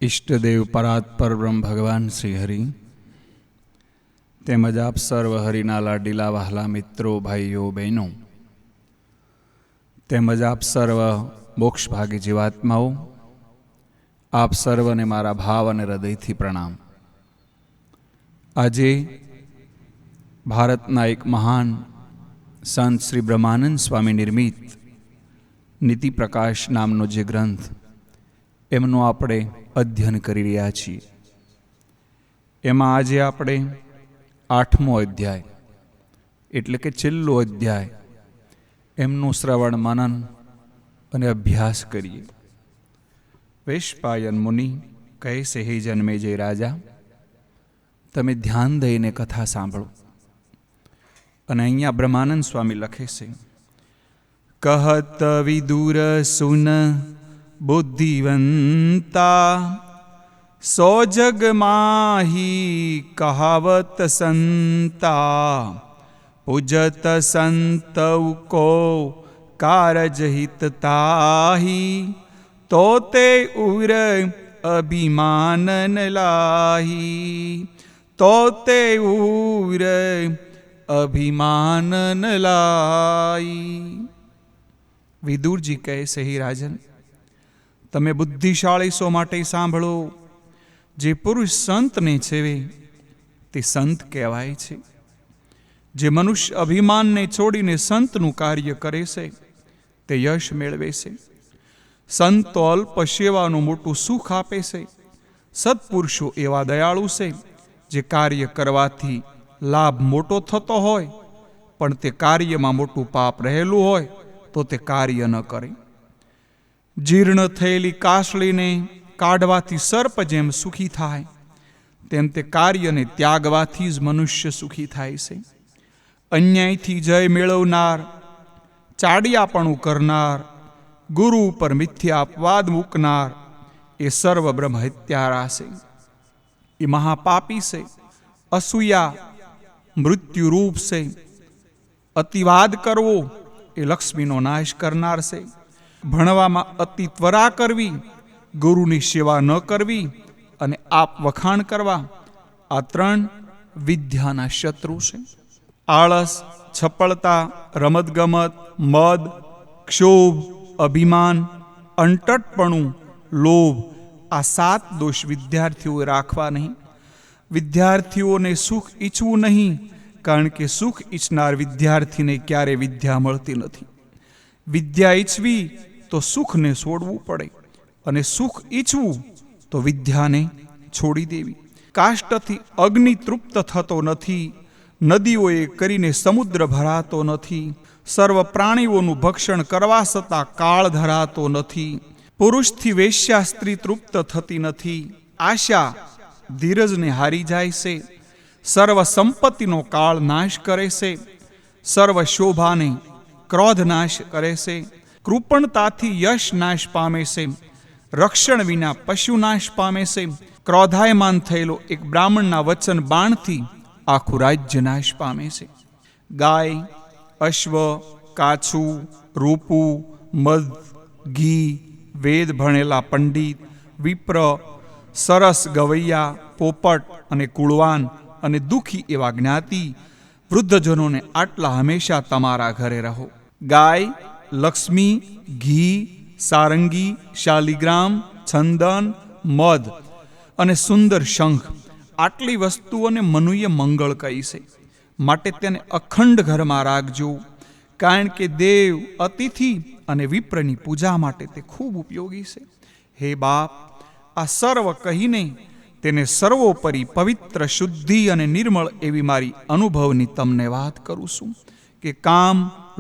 ઈષ્ટદેવ પરાત્પર બ્રહ્મ ભગવાન શ્રી હરિ તેમજ આપ સર્વ હરિના લાડીલા વહાલા મિત્રો, ભાઈઓ, બહેનો તેમજ આપ સર્વ મોક્ષભાગી જીવાત્માઓ, આપ સર્વને મારા ભાવ અને હૃદયથી પ્રણામ. આજે ભારતના એક મહાન સંત શ્રી બ્રહ્માનંદ સ્વામી નિર્મિત નીતિ પ્રકાશ નામનો જે ગ્રંથ, એમનું આપણે અધ્યયન કરી રહ્યા છીએ. એમાં આજે આપણે 8મો અધ્યાય એટલે કે છેલ્લો અધ્યાય, એમનું શ્રવણ મનન અને અભ્યાસ કરીએ. વૈશંપાયન મુનિ કહે છે, હે જન્મેજય રાજા, તમે ધ્યાન દઈને કથા સાંભળો. અને અહીંયા બ્રહ્માનંદ સ્વામી લખે છે, કહત વિદુર સુન બુદ્ધિવંતા, સો જગ માહી કહાવત સંતા, પૂજત સંત કો કારજ હિત તાહી, તો તે ઉર અભિમાનન લાહી, તો તે ઉર અભિમાનન લાહી. વિદુરજી કહે છે, હે રાજન, તમે બુદ્ધિશાળીશો માટે સાંભળો. જે પુરુષ સંતને છેવે તે સંત કહેવાય છે. જે મનુષ્ય અભિમાનને છોડીને સંતનું કાર્ય કરે છે તે યશ મેળવે છે. સંતો અલ્પ સેવાનું મોટું સુખ આપે છે. સત્પુરુષો એવા દયાળુ છે જે કાર્ય કરવાથી લાભ મોટો થતો હોય, પણ તે કાર્યમાં મોટું પાપ રહેલું હોય તો તે કાર્ય ન કરે. જીર્ણ થયેલી કાસળીને કાઢવાથી સર્પ જેમ સુખી થાય, તેમ તે કાર્યને ત્યાગવાથી જ મનુષ્ય સુખી થાય છે. અન્યાયથી જય મેળવનાર, ચાડિયાપણું કરનાર, ગુરુ ઉપર મિથ્યા અપવાદ મૂકનાર એ સર્વ બ્રહ્મ હત્યારા છે. એ મહાપાપી છે. અસૂયા મૃત્યુરૂપ છે. અતિવાદ કરવો એ લક્ષ્મીનો નાશ કરનાર છે. ભણવામાં અતિ ત્વરા કરવી, ગુરુની સેવા ન કરવી અને આપ વખાણ કરવા, આ 3 વિદ્યાના શત્રુ છે. આળસ, છપળતા, રમતગમત, મદ, ક્ષોભ, અભિમાન, અંટટપણું, લોભ, આ 7 દોષ વિદ્યાર્થીઓએ રાખવા નહીં. વિદ્યાર્થીઓને સુખ ઈચ્છવું નહીં, કારણ કે સુખ ઈચ્છનાર વિદ્યાર્થીને ક્યારે વિદ્યા મળતી નથી. વિદ્યા ઈચ્છવી તો સુખને છોડવું પડે, અને સુખ ઈચ્છવું તો વિદ્યાને છોડી દેવી. કાષ્ટથી અગ્નિ તૃપ્ત થતો નથી, નદીઓએ કરીને સમુદ્ર ભરાતો નથી, સર્વ પ્રાણીઓનું ભક્ષણ કરવા છતાં કાળ ધરાતો નથી, પુરુષથી વેશ્યા સ્ત્રી તૃપ્ત થતી નથી, આશા ધીરજને હારી જાય છે, સર્વ સંપત્તિનો કાળ નાશ કરે છે, સર્વ શોભાને ક્રોધ નાશ કરે છે, કૃપણતાથી યશ નાશ પામે છે, રક્ષણ વિના પશુ નાશ પામે છે, ક્રોધાયમાન થયેલો એક બ્રાહ્મણના વચન બાણથી આખું રાજ્ય નાશ પામે છે. ગાય, અશ્વ, કાછું, રૂપું, મધ, ઘી, વેદ ભણેલા પંડિત, વિપ્ર, સરસ ગવૈયા, પોપટ અને કુળવાન અને દુઃખી એવા જ્ઞાતિ વૃદ્ધજનોને આટલા હંમેશા તમારા ઘરે રહો. ગાય, લક્ષ્મી, ઘી, સારંગી, શાલિગ્રામ, ચંદન, મધ અને સુંદર શંખ, આટલી વસ્તુઓને મનુએ મંગળ કહી છે. માટે તેને અખંડ ઘરમાં રાખજો, કારણ કે દેવ, અતિથિ અને વિપ્રની પૂજા માટે તે ખૂબ ઉપયોગી છે. હે બાપ, આ સર્વ કહીને તેને સર્વોપરી પવિત્ર, શુદ્ધિ અને નિર્મળ એવી મારી અનુભવની તમને વાત કરું છું કે કામ,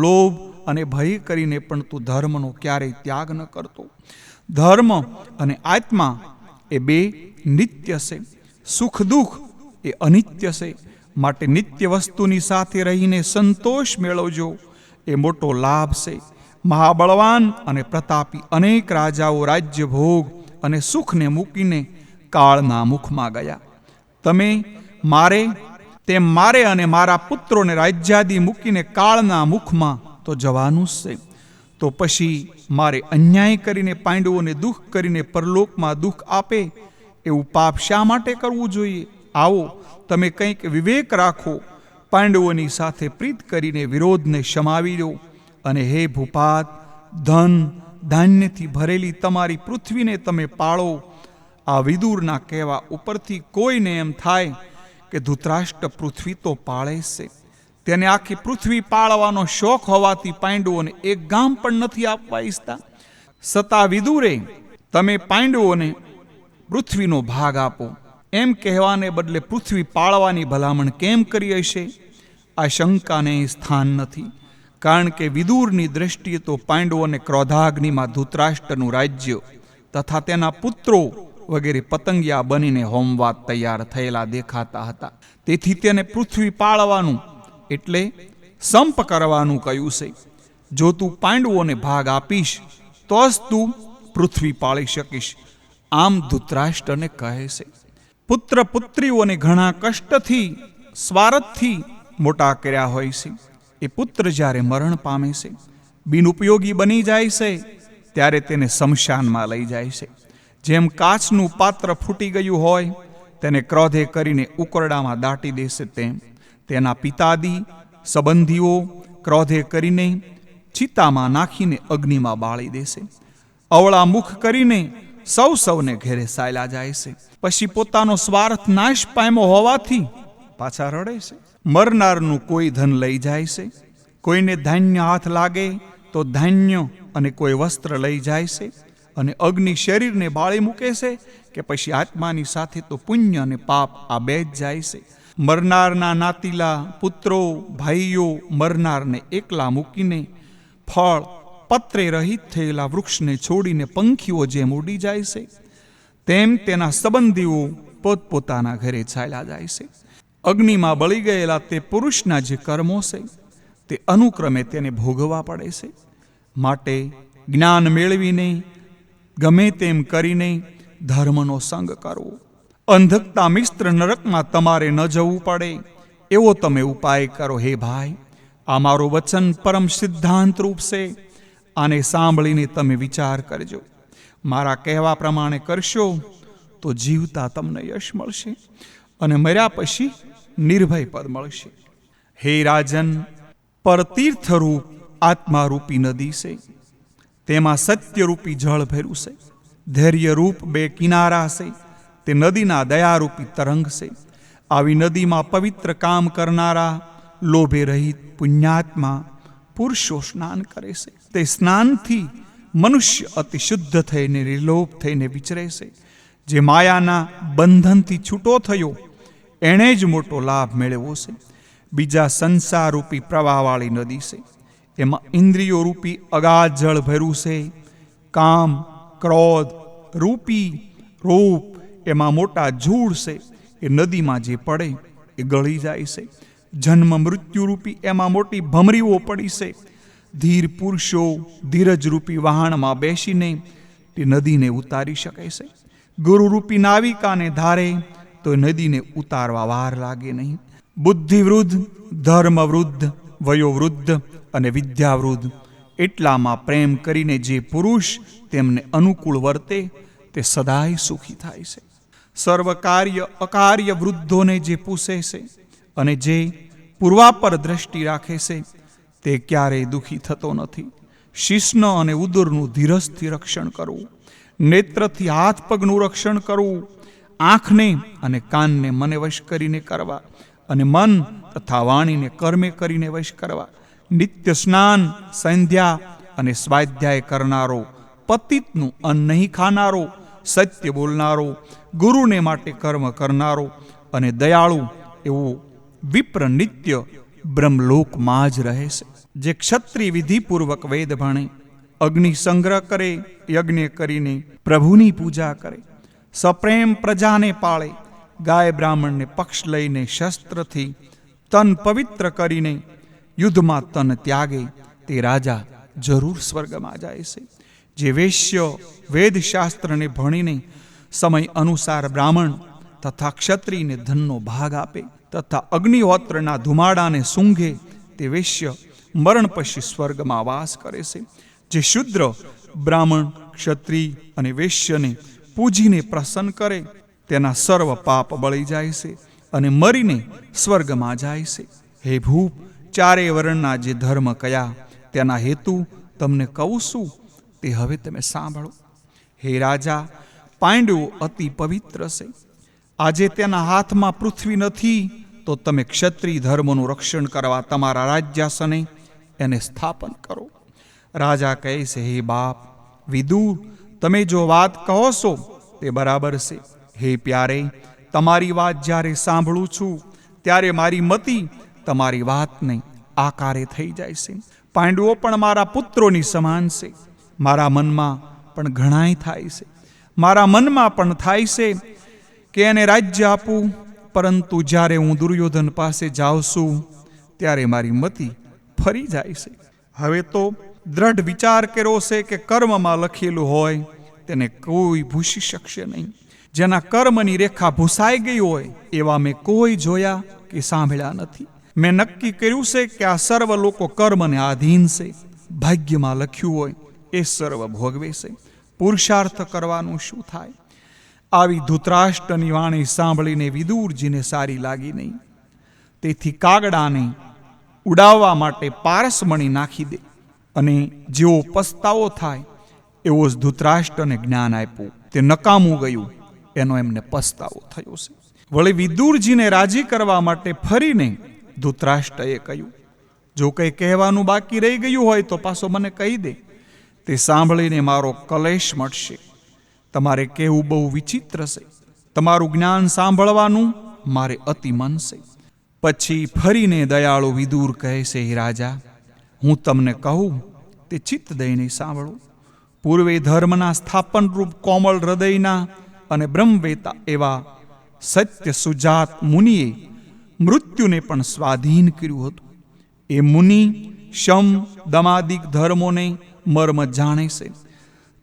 લોભ અને ભય કરીને પણ તું ધર્મનો ક્યારેય ત્યાગ ન કરતો. ધર્મ અને આત્મા એ 2 નિત્ય છે. સુખ દુઃખ એ અનિત્ય છે. માટે નિત્ય વસ્તુની સાથે રહીને સંતોષ મેળવજો, એ મોટો લાભ છે. મહાબળવાન અને પ્રતાપી અનેક રાજાઓ રાજ્ય ભોગ અને સુખને મૂકીને કાળના મુખમાં ગયા. તમે મારે અને મારા પુત્રોને રાજ્યાદિ મૂકીને કાળના મુખમાં તો જવાનું જ છે. તો પછી મારે અન્યાય કરીને પાંડવોને દુઃખ કરીને પરલોકમાં દુઃખ આપે એવું પાપ શા માટે કરવું જોઈએ? આવો તમે કંઈક વિવેક રાખો, પાંડવોની સાથે પ્રીત કરીને વિરોધને શમાવી દો, અને હે ભૂપાત, ધન ધાન્યથી ભરેલી તમારી પૃથ્વીને તમે પાળો. આ વિદુરના કહેવા ઉપરથી કોઈને એમ થાય કે ધૃતરાષ્ટ્ર પૃથ્વી તો પાળે છે, તેને આખી પૃથ્વી પાળવાનો શોખ હોવાથી પાંડવોને એક ગામ પણ નથી આપવા ઈચ્છતા. સતા વિદુરે તમે પાંડવોને પૃથ્વીનો ભાગ આપો એમ કહેવાને બદલે પૃથ્વી પાળવાની ભલામણ કેમ કરી હશે? આ શંકાને સ્થાન નથી, કારણ કે વિદુરની દ્રષ્ટિએ તો પાંડવોને ક્રોધાગ્નિમાં ધૃતરાષ્ટ્રનું રાજ્ય તથા તેના પુત્રો વગેરે પતંગિયા બનીને હોમવા તૈયાર થયેલા દેખાતા હતા. તેથી તેને પૃથ્વી પાળવાનું એટલે સંપ કરવાનું કહ્યું છે. જો તું પાંડવોને ભાગ આપીશ તો જ તું પૃથ્વી પાળી શકીશ, આમ ધૃતરાષ્ટ્રને કહે છે. પુત્ર પુત્રીઓને ઘણા કષ્ટથી સ્વાર્થથી મોટા કર્યા હોય છે. એ પુત્ર જ્યારે મરણ પામે છે, બિનઉપયોગી બની જાય છે, ત્યારે તેને શમશાનમાં લઈ જાય છે. જેમ કાચનું પાત્ર ફૂટી ગયું હોય તેને ક્રોધે કરીને ઉકરડામાં દાટી દેશે, તેમ તેના પિતાદી સંબંધીઓ ક્રોધે કરીને ચિતામાં નાખીને અગ્નિમાં બાળી દેશે. અવળા મુખ કરીને સૌને ઘેરે ચાલ્યા જાય છે. પછી પોતાનો સ્વાર્થ નાશ પામ્યો હોવાથી પાછા રડે છે. મરનારનું કોઈ ધન લઈ જાય છે, કોઈને ધાન્ય હાથ લાગે તો ધાન્ય અને કોઈ વસ્ત્ર લઈ જાય છે, અને અગ્નિ શરીરને બાળી મૂકે છે કે પછી આત્માની સાથે તો પુણ્ય અને પાપ આ બે જ જાય છે. મરનારના નાતીલા પુત્રો ભાઈઓ મરનારને એકલા મૂકીને ફળ પત્રે રહિત થયેલા વૃક્ષને છોડીને પંખીઓ જેમ ઉડી જાય છે, તેમ તેના સંબંધીઓ પોતપોતાના ઘરે ચાલ્યા જાય છે. અગ્નિમાં બળી ગયેલા તે પુરુષના જે કર્મો છે તે અનુક્રમે તેને ભોગવવા પડે છે. માટે જ્ઞાન મેળવીને ગમે તેમ કરીને ધર્મનો સંગ કરવો. અંધકતા મિશ્ર નરકમાં તમારે ન જવું પડે એવો તમે ઉપાય કરો. હે ભાઈ, આ મારું વચન પરમ સિદ્ધાંત રૂપ છે. આને સાંભળીને તમે વિચાર કરજો. મારા કહેવા પ્રમાણે કરશો તો જીવતા તમને યશ મળશે, અને મર્યા પછી નિર્ભય પદ મળશે. હે રાજન, પરતીર્થરૂપ આત્મારૂપી નદી છે, તેમાં સત્યરૂપી જળ ભર્યું છે. ધૈર્યરૂપ બે કિનારા છે, તે નદીના દયારૂપી તરંગ છે. આવી નદીમાં પવિત્ર કામ કરનારા લોભે રહિત પુણ્યાત્મા પુરુષો સ્નાન કરે છે. તે સ્નાનથી મનુષ્ય અતિ શુદ્ધ થઈને નિર્લોભ થઈને વિચરે છે. જે માયાના બંધનથી છૂટો થયો એણે જ મોટો લાભ મેળવ્યો છે. બીજા સંસારરૂપી પ્રવાહવાળી નદી છે, એમાં ઇન્દ્રિયો રૂપી અગાધ જળ ભર્યું છે. કામ ક્રોધ રૂપી રૂપ એમાં મોટા ઝૂડ છે, એ નદીમાં જે પડે એ ગળી જાય છે. જન્મ મૃત્યુ રૂપી એમાં મોટી ભમરીઓ પડી છે. ધીર પુરુષો ધીરજરૂપી વહાણમાં બેસીને તે નદીને ઉતારી શકે છે. ગુરુરૂપી નાવિકાને ધારે તો નદીને ઉતારવા વાર લાગે નહીં. બુદ્ધિવૃદ્ધ, ધર્મવૃદ્ધ, વયોવૃદ્ધ અને વિદ્યાવૃદ્ધ એટલામાં પ્રેમ કરીને જે પુરુષ તેમને અનુકૂળ વર્તે તે સદાય સુખી થાય છે. સર્વ કાર્ય અકાર્ય વૃદ્ધોને જે પૂછે છે અને જે પૂર્વાપર દ્રષ્ટિ રાખે છે તે ક્યારેય દુઃખી થતો નથી. શિશ્ન અને ઉદરનું ધીરજથી રક્ષણ કરવું, નેત્રથી હાથ પગનું રક્ષણ કરવું, આંખને અને કાનને મને વશ કરીને કરવા, અને મન તથા વાણીને કર્મે કરીને વશ કરવા. નિત્ય સ્નાન, સંધ્યા અને સ્વાધ્યાય કરનારો, પતિતનું અન્ન નહીં ખાનારો, સત્ય બોલનારો, ગુરુને માટે કર્મ કરનારો અને દયાળુ એવો વિપ્ર નિત્ય બ્રહ્મલોકમાં જ રહે છે. જે ક્ષત્રિય વિધિપૂર્વક વેદ ભણે, અગ્નિ સંગ્રહ કરે, યજ્ઞ કરીને પ્રભુની પૂજા કરે, સપ્રેમ પ્રજાને પાળે, ગાય બ્રાહ્મણને પક્ષ લઈને શસ્ત્રથી તન પવિત્ર કરીને યુદ્ધમાં તન ત્યાગે, તે રાજા જરૂર સ્વર્ગમાં જાય છે. જે વેશ્ય વેદશાસ્ત્રને ભણીને સમય અનુસાર બ્રાહ્મણ તથા ક્ષત્રિયને ધનનો ભાગ આપે તથા અગ્નિહોત્રના ધુમાડાને સૂંઘે, તે વેશ્ય મરણ પછી સ્વર્ગમાં વાસ કરે છે. જે શુદ્ર બ્રાહ્મણ, ક્ષત્રિય અને વૈશ્યને પૂજીને પ્રસન્ન કરે તેના સર્વ પાપ બળી જાય છે અને મરીને સ્વર્ગમાં જાય છે. હે ભૂપ, ચારેય વર્ણના જે ધર્મ કયા તેના હેતુ તમને કહું છું તે હવે તમે સાંભળો. હે રાજા, પાંડવો અતિ પવિત્ર છે. આજે તેના હાથમાં પૃથ્વી નથી તો તમે ક્ષત્રિય ધર્મનું રક્ષણ કરવા તમારા રાજ્યાસને એને સ્થાપન કરો. રાજા કહે છે, હે બાપ વિદુર, તમે જો વાત કહો છો તે બરાબર છે. હે પ્યારે, તમારી વાત જ્યારે સાંભળું છું ત્યારે મારી મતિ તમારી વાતને આકારે થઈ જાય છે. પાંડવો પણ મારા પુત્રોની સમાન છે. મારા મનમાં પણ ઘણાય થાય છે. મારા મનમાં પણ થાય છે કે એને રાજ્ય આપું, પરંતુ જ્યારે હું દુર્યોધન પાસે જાઉં છું ત્યારે મારી મતિ ફરી જાય છે. હવે તો દ્રઢ વિચાર કર્યો છે કે કર્મમાં લખેલું હોય તેને કોઈ ભૂસી શકશે નહીં. જેના કર્મની રેખા ભૂસાઈ ગઈ હોય એવા મેં કોઈ જોયા કે સાંભળ્યા નથી. મેં નક્કી કર્યું છે કે આ સર્વ લોકો કર્મને આધીન છે. ભાગ્યમાં લખ્યું હોય એ સર્વ ભોગવે છે. પુરુષાર્થ કરવાનું શું થાય? આવી ધૃતરાષ્ટ્રની વાણી સાંભળીને વિદુરજીને સારી લાગી નહીં. તેથી કાગડાને ઉડાવવા માટે પારસમણી નાખી દે અને જેવો પસ્તાવો થાય એવો જ ધૃતરાષ્ટ્રને જ્ઞાન આપ્યું. તે નકામું ગયું એનો એમને પસ્તાવો થયો છે. વળી વિદુરજીને રાજી કરવા માટે ફરીને ધૃતરાષ્ટ્રએ કહ્યું, જો કંઈ કહેવાનું બાકી રહી ગયું હોય તો પાછો મને કહી દે. તે સાંભળીને મારો કલેશ મળશે. તમારે કહેવું બહુ વિચિત્ર છે. તમારું જ્ઞાન સાંભળવાનું મારે અતિ મન છે. પછી ફરીને દયાળુ વિદુર કહે છે, હે રાજા, હું તમને કહું તે ચિત્ત દઈને સાંભળો. પૂર્વે ધર્મના સ્થાપનરૂપ કોમળ હૃદયના અને બ્રહ્મવેતા એવા સત્ય સુજાત મુનિએ મૃત્યુને પણ સ્વાધીન કર્યું હતું. એ મુનિ શમ દમાદિક ધર્મોને મર્મ જાણે છે.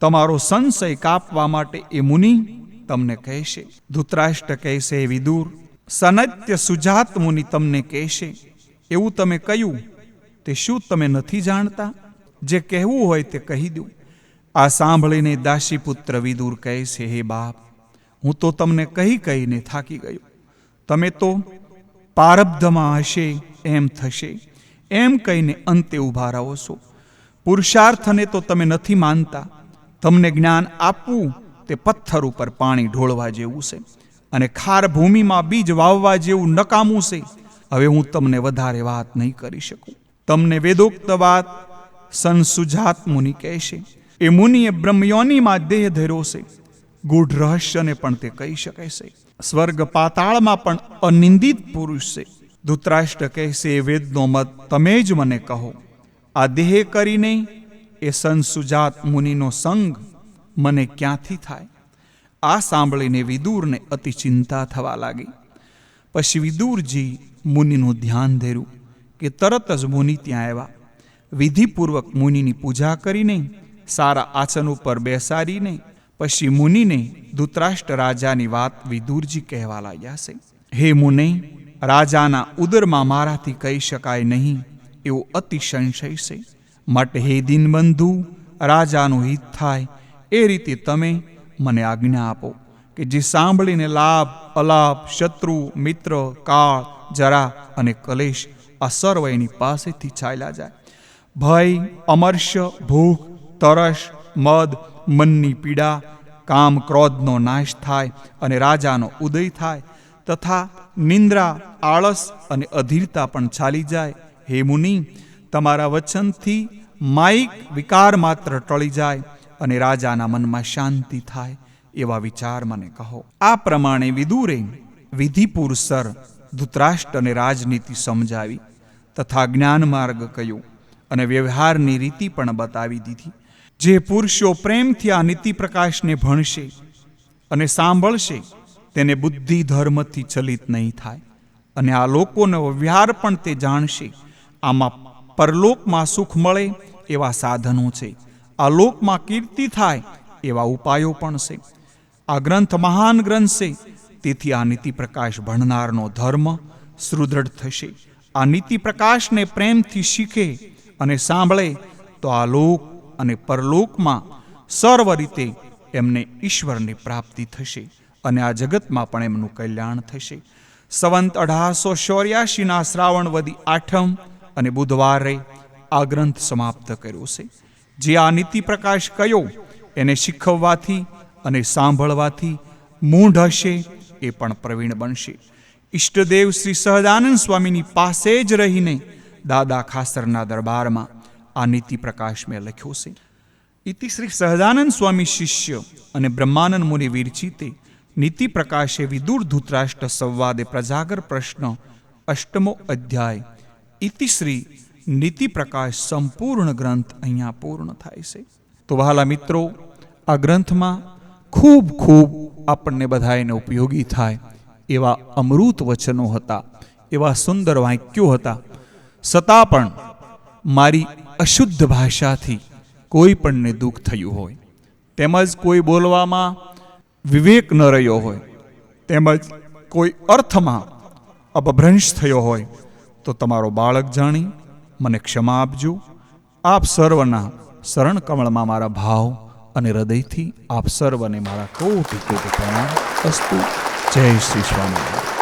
તમારો સંશય કાપવા માટે એ મુનિ તમને કહેશે. ધૃતરાષ્ટ્ર કહેશે, વિદુર, સનત્ય સુજાત મુનિ તમને કહેશે એવું તમે કહ્યું તે શું તમે નથી જાણતા? જે કહેવું હોય તે કહી દઉં. આ સાંભળીને દાસીપુત્ર વિદુર કહે છે, હે બાપ, હું તો તમને કહી કહીને થાકી ગયો. તમે તો પારબ્ધમાં હશે એમ થશે એમ કહીને અંતે ઊભા રહો છો. પુરુષાર્થને તો તમે નથી માનતા. તમને જ્ઞાન આપવું તે પથ્થર ઉપર પાણી ઢોળવા જેવું છે અને ખાર ભૂમિમાં બીજ વાવવા જેવું નકામું છે. હવે હું તમને વધારે વાત નહીં કરી શકું. તમને વેદોક્ત વાત સંસુજાત મુનિ કહેશે. એ મુનિએ બ્રહ્મયોનીમાં દેહ ધર્યો છે. ગૂઢ રહસ્યને પણ તે કહી શકે છે. સ્વર્ગ પાતાળમાં પણ અનિંદિત પુરુષ છે. ધૃતરાષ્ટ્ર કહેશે, એ વેદનો મત તમે જ મને કહો. આ દેહ કરીને એ સંસુજાત મુનિનો સંગ મને ક્યાંથી થાય? આ સાંભળીને વિદુરને અતિ ચિંતા થવા લાગી. પછી વિદુરજી મુનિનું ધ્યાન ધર્યું કે તરત જ મુનિ ત્યાં આવ્યા. વિધિપૂર્વક મુનિની પૂજા કરીને સારા આસન ઉપર બેસાડીને પછી મુનિને ધૃતરાષ્ટ્ર રાજાની વાત વિદુરજી કહેવા લાગ્યા છે. હે મુને, રાજાના ઉદરમાં મારાથી કહી શકાય નહીં એવો અતિ સંશય છે. માટે હે દીનબંધુ, રાજાનું હિત થાય એ રીતે તમે મને આજ્ઞા આપો કે જે સાંભળીને લાભ, અલાભ, શત્રુ, મિત્ર, કાળ, જરા અને કલેશ આ સર્વ એની પાસેથી ચાલ્યા જાય. ભય, અમર્ષ્ય, ભૂખ, તરસ, મદ, મનની પીડા, કામ, ક્રોધનો નાશ થાય અને રાજાનો ઉદય થાય તથા નિંદ્રા, આળસ અને અધીરતા પણ ચાલી જાય. હે મુનિ, તમારા વચનથી માયિક વિકાર માત્ર ટળી જાય અને રાજાના મનમાં શાંતિ થાય એવા વિચાર મને કહો. આ પ્રમાણે વિદુરે વિધિપુરસર ધૃતરાષ્ટ્રને રાજનીતિ સમજાવી તથા જ્ઞાન માર્ગ કહ્યું અને વ્યવહારની રીતિ પણ બતાવી દીધી. જે પુરુષો પ્રેમથી આ નીતિ પ્રકાશને ભણશે અને સાંભળશે તેને બુદ્ધિ ધર્મથી ચલિત નહીં થાય અને આ લોકોનો વ્યવહાર પણ તે જાણશે. આમાં પરલોકમાં સુખ મળે એવા સાધનો છે, આ લોકમાં કીર્તિ થાય એવા ઉપાયો પણ છે. આ ગ્રંથ મહાન ગ્રંથ છે. તેથી આ નીતિ પ્રકાશ ભણનારનો ધર્મ સુદૃઢ થશે. આ નીતિ પ્રકાશને પ્રેમથી શીખે અને સાંભળે તો આ લોક અને પરલોકમાં સર્વ રીતે એમને ઈશ્વરની પ્રાપ્તિ થશે અને આ જગતમાં પણ એમનું કલ્યાણ થશે. સંવંત 1884ના શ્રાવણ વદી 8મ અને બુધવારે આ ગ્રંથ સમાપ્ત કર્યો છે. જે આ નીતિ પ્રકાશ કયો એને શીખવવાથી અને સાંભળવાથી મૂઢ હશે એ પણ પ્રવીણ બનશે. ઈષ્ટદેવ શ્રી સહજાનંદ સ્વામીની પાસે જ રહીને દાદા ખાસરના દરબારમાં આ નીતિ પ્રકાશ મેં લખ્યો છે. ઇતિ શ્રી સહજાનંદ સ્વામી શિષ્ય અને બ્રહ્માનંદ મુનિ વિરચિતે નીતિ પ્રકાશે વિદુર ધૃતરાષ્ટ્ર સંવાદે પ્રજાગર પ્રશ્ન 8મો અધ્યાય ઇતિ શ્રી નીતિ પ્રકાશ સંપૂર્ણ ગ્રંથ અહીંયા પૂર્ણ થાય છે. તો વહાલા મિત્રો, આ ગ્રંથમાં ખૂબ આપણને બધાને ઉપયોગી થાય એવા અમૃત વચનો હતા, એવા સુંદર વાક્યો હતા. છતાં પણ મારી અશુદ્ધ ભાષાથી કોઈ પણને દુઃખ થયું હોય, તેમજ કોઈ બોલવામાં વિવેક ન રહ્યો હોય, તેમજ કોઈ અર્થમાં અપભ્રંશ થયો હોય, તો તમારો બાળક જાણી મને ક્ષમા આપજો. આપ સર્વના શરણ કમળમાં મારા ભાવ અને હૃદયથી આપ સર્વને મારા કોટી પ્રણામ. અસ્તુ. જય શ્રી સ્વામિનારાયણ.